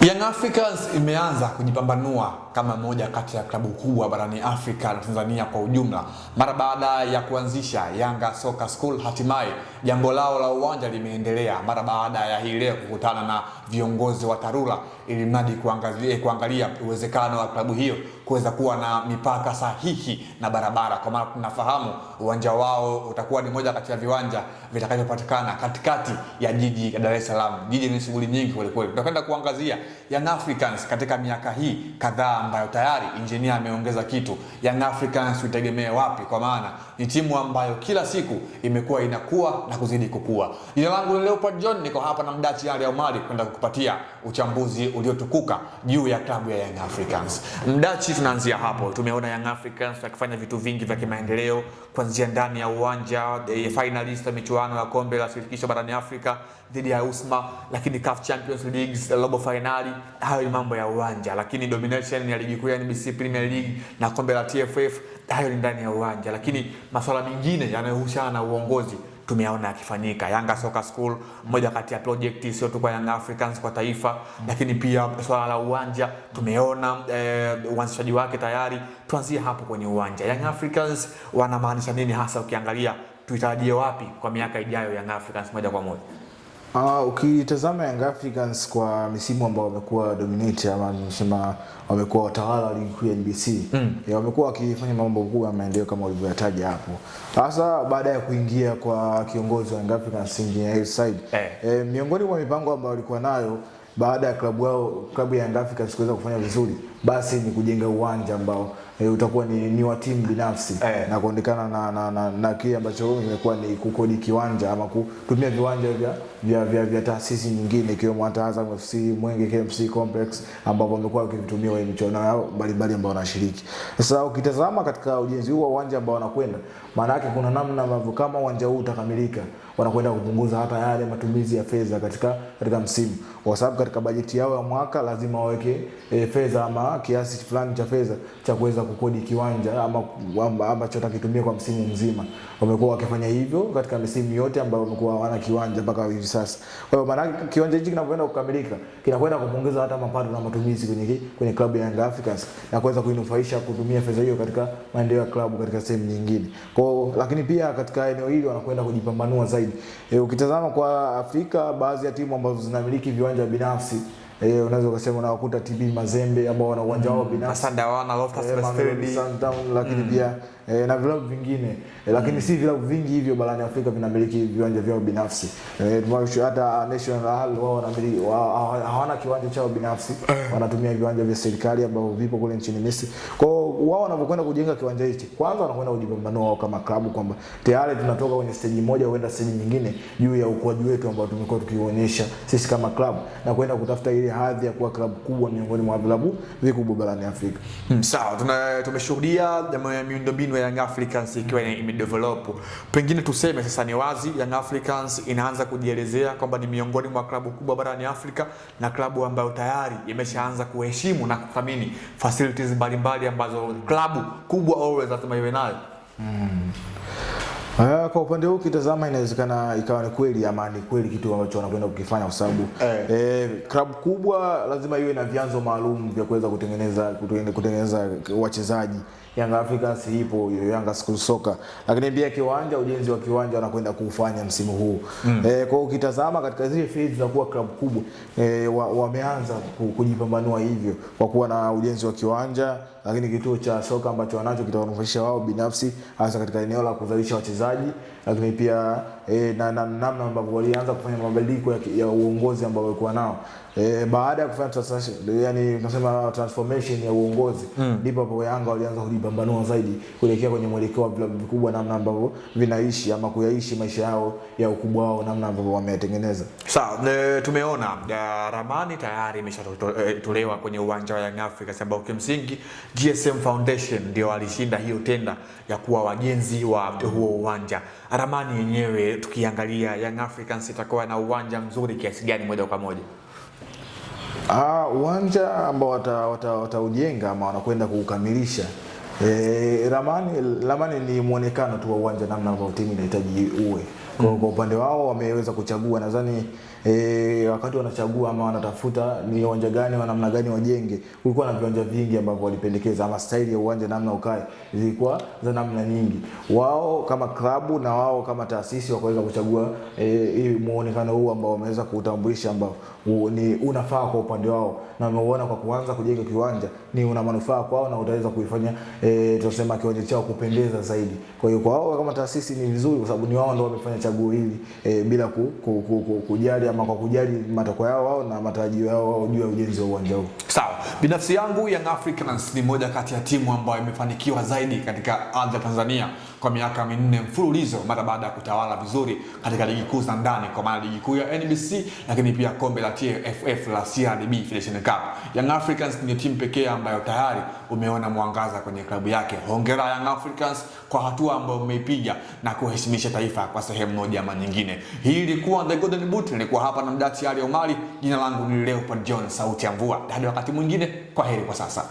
Young Africans imeanza kujipambanua kama moja kati ya klabu kubwa barani Afrika na Tanzania kwa ujumla mara baada ya kuanzisha Yanga Soccer School. Hatimaye jambo lao la uwanja limeendelea mara baada ya hii leo kukutana na viongozi wa TARURA ili mradi kuangalia uwezekano wa klabu hiyo kuweza kuwa na mipaka sahihi na barabara, kwa maana tunafahamu uwanja wao utakuwa ni moja kati ya viwanja vitakavyopatikana katikati ya jiji la Dar es Salaam. Jiji ni shughuli nyingi kweli kweli. Tutakwenda kuangazia Young Africans katika miaka hii kadhaa ambayo tayari engineer ameongeza kitu. Young Africans tutegemee wapi, kwa maana ni timu ambayo kila siku imekuwa inakuwa na kuzidi kukua. Jina langu ni Leopard John, niko hapa na Mdachi Ali Omari kwenda kukupatia uchambuzi uliotukuka juu ya klabu ya Young Africans. Mdachi, tunaanzia hapo. Tumeona Young Africans wakifanya vitu vingi vya kimaendeleo kuanzia ndani ya uwanja, finalist ya michuano ya kombe la shirikisho barani Afrika dhidi ya Usma, lakini CAF Champions League robo finali. Hayo ni mambo ya uwanja, lakini domination ya ligi kuu ya NBC Premier League na kombe la TFF, hayo ni ndani ya uwanja. Lakini masuala mengine yanayohusiana na uongozi tumeona yakifanyika. Yanga Soccer School, moja kati ya project sio tu kwa Young Africans, kwa taifa, lakini pia swala la uwanja tumeona uanzishaji wake tayari. Tuanzie hapo kwenye uwanja. Young Africans wanamaanisha nini hasa, ukiangalia tuitarajie wapi kwa miaka ijayo Young Africans moja kwa moja? Ukitazama Young Africans kwa misimu ambao wamekuwa dominate ama nasema wamekuwa watawala wa ligi kuu ya NBC, wamekuwa wakifanya mambo makubwa ya maendeleo kama ulivyotaja hapo. Sasa baada ya kuingia kwa kiongozi wa Young Africans Engineer Hersi Said, miongoni mwa mipango ambayo walikuwa nayo baada ya klabu ya Young Africans kuweza kufanya vizuri, basi ni kujenga uwanja ambao utakuwa ni wa timu binafsi na kuondekana na kile ambacho imekuwa ni kukodi kiwanja ama kutumia viwanja vya taasisi nyingine ikiwemo hata Azam FC, Mwenge KMC Complex ambao wamekuwa wakitumia kwenye michuano yao mbalimbali ambao wanashiriki. Sasa ukitazama katika ujenzi huu wa uwanja ambao wanakwenda, maana yake kuna namna ambavyo kama uwanja huu utakamilika wanakwenda kupunguza hata yale matumizi ya fedha katika msimu, kwa sababu katika bajeti yao ya mwaka lazima waweke fedha ama kiasi fulani cha fedha cha kuweza kukodi kiwanja ama chota kitumia kwa msimu mzima. Wamekuwa wakifanya hivyo katika misimu yote ambayo wamekuwa hawana kiwanja mpaka hivi sasa. Kwa hiyo maana kiwanja hiki kinapoenda kukamilika kinakwenda kupunguza hata mapato na matumizi kwenye klabu ya Young Africans na kuweza kuinufaisha kutumia fedha hiyo katika maendeleo ya klabu katika sehemu nyingine. Lakini pia katika eneo hili wanakwenda kujipambanua zaidi. Ukitazama kwa Afrika, baadhi ya timu ambazo zinamiliki viwanja binafsi, unaweza kusema unawakuta TP Mazembe ambao wana uwanja wao binafsi, Sandawana, Loftus Versfeld, Sundown, lakini pia na vilabu vingine, lakini si vilabu vingi hivyo barani Afrika vinamiliki viwanja vyao binafsi. Hata National wao wanamiliki, hawana kiwanja chao binafsi, wanatumia viwanja vya serikali ambavyo vipo kule nchini Misri. Kwa wao wanapokwenda kujenga kiwanja hichi, kwanza wanakwenda kujipambanua wao kama klabu kwamba tayari tunatoka kwenye stage moja kwenda stage nyingine juu ya ukuaji wetu ambao tumekuwa tukionyesha sisi kama klabu, na kwenda kutafuta ile hadhi ya kuwa klabu kubwa miongoni mwa vilabu vikubwa barani Afrika. Sawa, tumeshuhudia miundombinu ya Young Africans ikiwa imedevelop. Pengine tuseme sasa ni wazi Young Africans inaanza kujielezea kwamba ni miongoni mwa klabu kubwa barani Afrika na klabu ambayo tayari imeshaanza kuheshimu na kuthamini facilities mbalimbali ambazo klabu kubwa always lazima iwe nayo. Kwa upande huu kitazama, inawezekana ikawa ni kweli ama ni kweli kitu ambacho wanakwenda kukifanya, kwa sababu klabu kubwa lazima iwe na vyanzo maalum vya kuweza kutengeneza wachezaji. Young Africans ipo Yanga School Soccer, lakini pia kiwanja, ujenzi wa kiwanja wanakwenda kufanya msimu huu. Kwa ukitazama katika zile phase za kuwa klabu kubwa, wameanza kujipambanua hivyo kwa kuwa na ujenzi wa kiwanja, lakini kituo cha soka ambacho wanacho kitawanufaisha wao binafsi hasa katika eneo la kuzalisha wachezaji, lakini pia na namna ambavyo walianza kufanya mabadiliko ya uongozi ambao walikuwa nao. Baada ya kufanya tunasema transformation ya uongozi, ndipo hapo Yanga walianza kujipambanua zaidi kuelekea kwenye mwelekeo wa vilabu vikubwa, namna ambavyo vinaishi ama kuyaishi maisha yao ya ukubwa wao, namna ambavyo wametengeneza. Sawa, tumeona ramani tayari imeshatolewa kwenye uwanja wa Young Africans ambao kimsingi GSM Foundation ndio walishinda hiyo tenda ya kuwa wajenzi wa huo uwanja. Ramani yenyewe tukiangalia, Young Africans itakuwa na uwanja mzuri kiasi gani moja kwa moja? Uwanja ambao wataujenga ama wanakwenda kukamilisha, ramani ni muonekano tu wa uwanja, namna ambao timu inahitaji uwe. Kwa upande wao wameweza kuchagua, nadhani wakati wanachagua ama wanatafuta ni uwanja gani wa namna gani wajenge, kulikuwa na viwanja vingi ambavyo walipendekeza, ama staili ya uwanja namna ukae zilikuwa za namna nyingi. Wao kama klabu na wao kama taasisi wakaweza kuchagua hii muonekano huu ambao wameweza kuutambulisha, ambao ni unafaa kwa upande wao, na wameona kwa kuanza kujenga kiwanja ni una manufaa kwao na utaweza kuifanya tunasema kiwanja chao kupendeza zaidi. Kwa hiyo kwa wao kama taasisi ni vizuri, kwa sababu ni wao ndio wamefanya chaguo hili bila kujali ama kwa kujali matakwa yao wao na matarajio yao wao juu ya ujenzi wa uwanja huu. Sawa. Binafsi yangu Young Africans ni moja kati ya timu ambayo imefanikiwa zaidi katika ardhi ya Tanzania kwa miaka 4 mfululizo mara baada ya kutawala vizuri katika ligi kuu za ndani, kwa maana ligi kuu ya NBC, lakini pia kombe la TFF la CRDB Federation Cup. Young Africans ni timu pekee ambayo tayari umeona mwangaza kwenye klabu yake. Hongera Young Africans kwa hatua ambayo umeipiga na kuheshimisha taifa kwa sehemu moja ama nyingine. Hii ilikuwa The Golden Boot, nilikuwa hapa na Mdati Ali Omari. Jina langu ni Leopard John, sauti ya mvua. Hadi wakati mwingine, kwa heri kwa sasa.